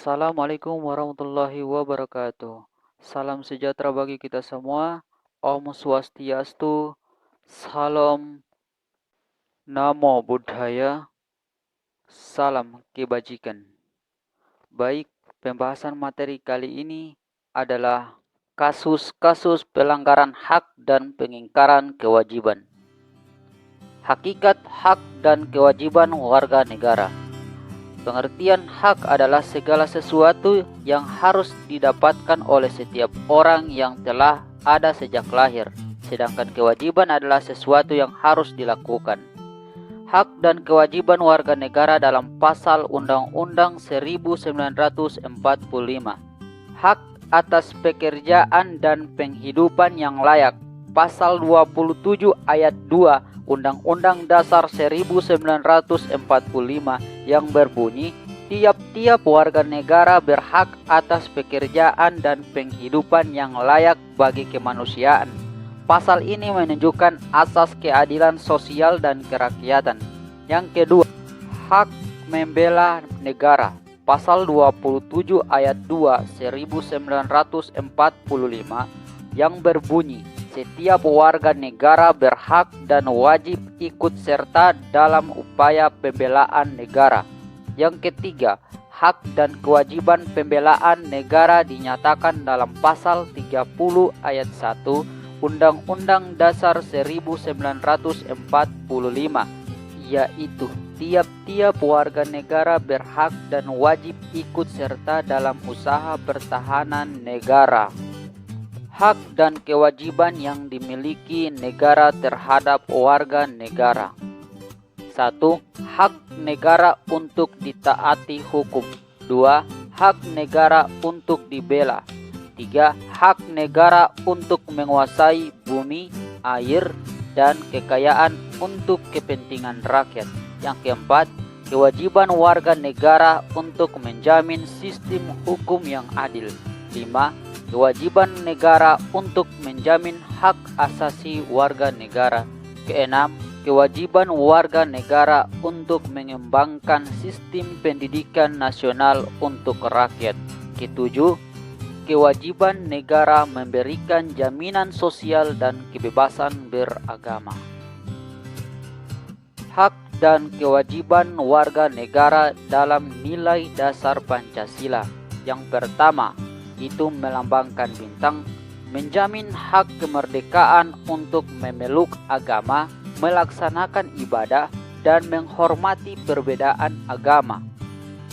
Assalamualaikum warahmatullahi wabarakatuh. Salam sejahtera bagi kita semua. Om Swastiastu. Salam Namo Buddhaya. Salam kebajikan. Baik, pembahasan materi kali ini adalah kasus-kasus pelanggaran hak dan pengingkaran kewajiban. Hakikat hak dan kewajiban warga negara. Pengertian hak adalah segala sesuatu yang harus didapatkan oleh setiap orang yang telah ada sejak lahir, sedangkan kewajiban adalah sesuatu yang harus dilakukan. Hak dan kewajiban warga negara dalam Pasal Undang-Undang 1945. Hak atas pekerjaan dan penghidupan yang layak. Pasal 27 ayat 2 Undang-Undang Dasar 1945 yang berbunyi, tiap-tiap warga negara berhak atas pekerjaan dan penghidupan yang layak bagi kemanusiaan. Pasal ini menunjukkan asas keadilan sosial dan kerakyatan. Yang kedua, hak membela negara. Pasal 27 ayat 2 1945 yang berbunyi, setiap warga negara berhak dan wajib ikut serta dalam upaya pembelaan negara. Yang ketiga, hak dan kewajiban pembelaan negara dinyatakan dalam Pasal 30 ayat 1 Undang-Undang Dasar 1945, yaitu tiap-tiap warga negara berhak dan wajib ikut serta dalam usaha pertahanan negara. Hak dan kewajiban yang dimiliki negara terhadap warga negara. 1. Hak negara untuk ditaati hukum. 2. Hak negara untuk dibela. 3. Hak negara untuk menguasai bumi, air, dan kekayaan untuk kepentingan rakyat. Yang keempat, kewajiban warga negara untuk menjamin sistem hukum yang adil. 5. Kewajiban negara untuk menjamin hak asasi warga negara. Keenam, kewajiban warga negara untuk mengembangkan sistem pendidikan nasional untuk rakyat. Ketujuh, kewajiban negara memberikan jaminan sosial dan kebebasan beragama. Hak dan kewajiban warga negara dalam nilai dasar Pancasila. Yang pertama, itu melambangkan bintang, menjamin hak kemerdekaan untuk memeluk agama, melaksanakan ibadah, dan menghormati perbedaan agama.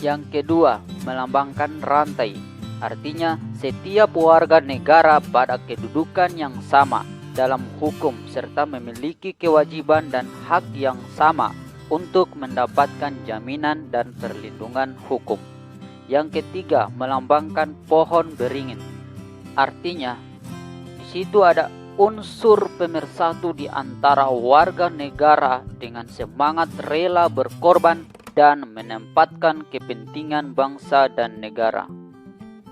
Yang kedua, melambangkan rantai, artinya setiap warga negara pada kedudukan yang sama dalam hukum serta memiliki kewajiban dan hak yang sama untuk mendapatkan jaminan dan perlindungan hukum. Yang ketiga, melambangkan pohon beringin. Artinya, di situ ada unsur pemersatu di antara warga negara dengan semangat rela berkorban dan menempatkan kepentingan bangsa dan negara.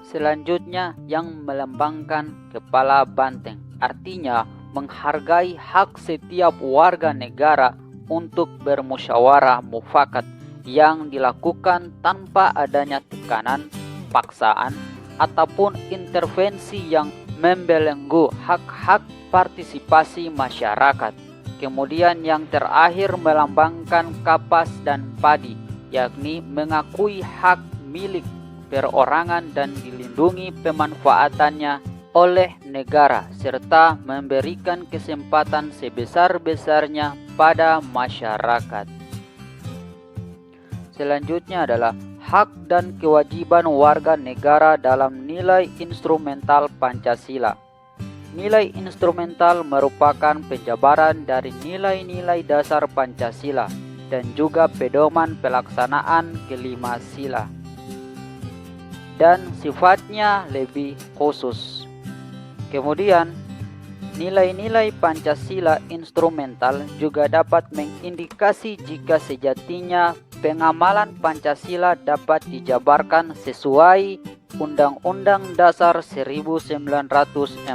Selanjutnya, yang melambangkan kepala banteng. Artinya, menghargai hak setiap warga negara untuk bermusyawarah mufakat yang dilakukan tanpa adanya tekanan, paksaan, ataupun intervensi yang membelenggu hak-hak partisipasi masyarakat. Kemudian yang terakhir melambangkan kapas dan padi, yakni mengakui hak milik perorangan dan dilindungi pemanfaatannya oleh negara, serta memberikan kesempatan sebesar-besarnya pada masyarakat. Selanjutnya adalah hak dan kewajiban warga negara dalam nilai instrumental Pancasila. Nilai instrumental merupakan penjabaran dari nilai-nilai dasar Pancasila dan juga pedoman pelaksanaan kelima sila, dan sifatnya lebih khusus. Kemudian, nilai-nilai Pancasila instrumental juga dapat mengindikasi jika sejatinya pengamalan Pancasila dapat dijabarkan sesuai Undang-Undang Dasar 1945,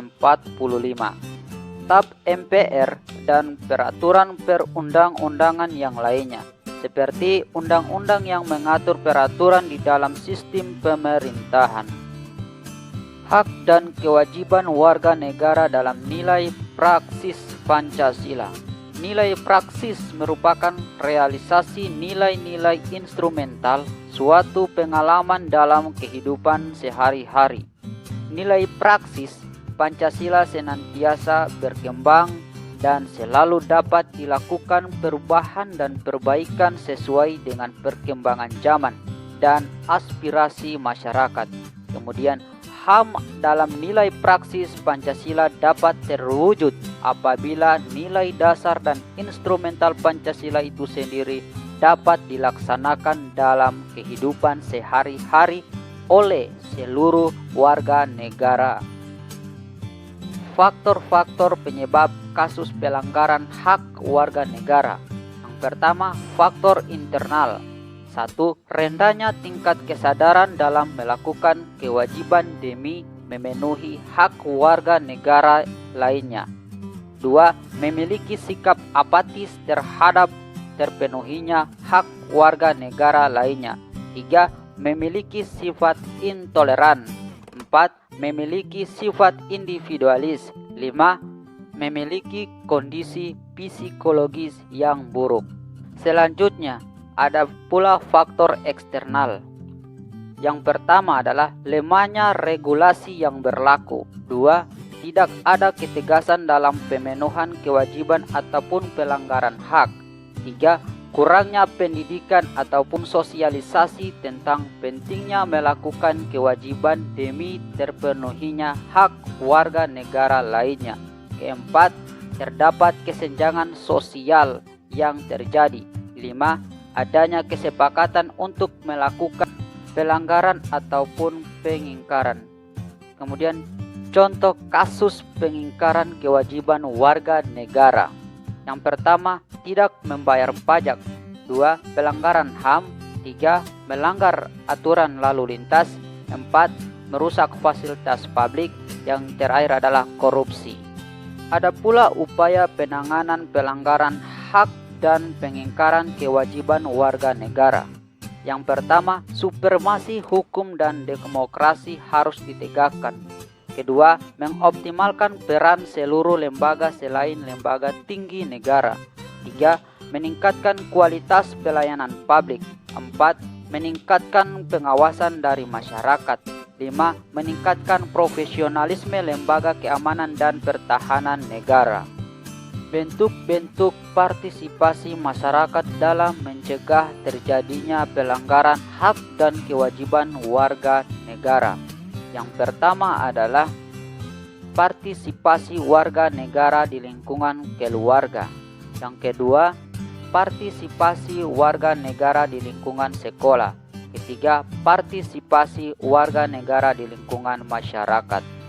TAP MPR, dan peraturan perundang-undangan yang lainnya. seperti undang-undang yang mengatur peraturan di dalam sistem pemerintahan. Hak dan kewajiban warga negara dalam nilai praksis Pancasila. Nilai praksis merupakan realisasi nilai-nilai instrumental suatu pengalaman dalam kehidupan sehari-hari. Nilai praksis Pancasila senantiasa berkembang dan selalu dapat dilakukan perubahan dan perbaikan sesuai dengan perkembangan zaman dan aspirasi masyarakat. Kemudian HAM dalam nilai praksis Pancasila dapat terwujud apabila nilai dasar dan instrumental Pancasila itu sendiri dapat dilaksanakan dalam kehidupan sehari-hari oleh seluruh warga negara. Faktor-faktor penyebab kasus pelanggaran hak warga negara. Yang pertama, faktor internal. 1. Rendahnya tingkat kesadaran dalam melakukan kewajiban demi memenuhi hak warga negara lainnya. 2. Memiliki sikap apatis terhadap terpenuhinya hak warga negara lainnya. 3. Memiliki sifat intoleran. 4. Memiliki sifat individualis. 5. Memiliki kondisi psikologis yang buruk. Selanjutnya, ada pula faktor eksternal. Yang pertama adalah lemahnya regulasi yang berlaku. 2. Tidak ada ketegasan dalam pemenuhan kewajiban ataupun pelanggaran hak. 3. Kurangnya pendidikan ataupun sosialisasi tentang pentingnya melakukan kewajiban demi terpenuhinya hak warga negara lainnya. Keempat, terdapat kesenjangan sosial yang terjadi. 5. Adanya kesepakatan untuk melakukan pelanggaran ataupun pengingkaran. Kemudian contoh kasus pengingkaran kewajiban warga negara. Yang pertama, tidak membayar pajak. 2. Pelanggaran HAM. 3. Melanggar aturan lalu lintas. 4. Merusak fasilitas publik. Yang terakhir adalah korupsi. Ada pula upaya penanganan pelanggaran hak dan pengingkaran kewajiban warga negara. Yang pertama, supremasi hukum dan demokrasi harus ditegakkan. Kedua, mengoptimalkan peran seluruh lembaga selain lembaga tinggi negara. 3. Meningkatkan kualitas pelayanan publik. 4. Meningkatkan pengawasan dari masyarakat. 5. Meningkatkan profesionalisme lembaga keamanan dan pertahanan negara. Bentuk-bentuk partisipasi masyarakat dalam mencegah terjadinya pelanggaran hak dan kewajiban warga negara. Yang pertama adalah partisipasi warga negara di lingkungan keluarga. Yang kedua, partisipasi warga negara di lingkungan sekolah. Ketiga, partisipasi warga negara di lingkungan masyarakat.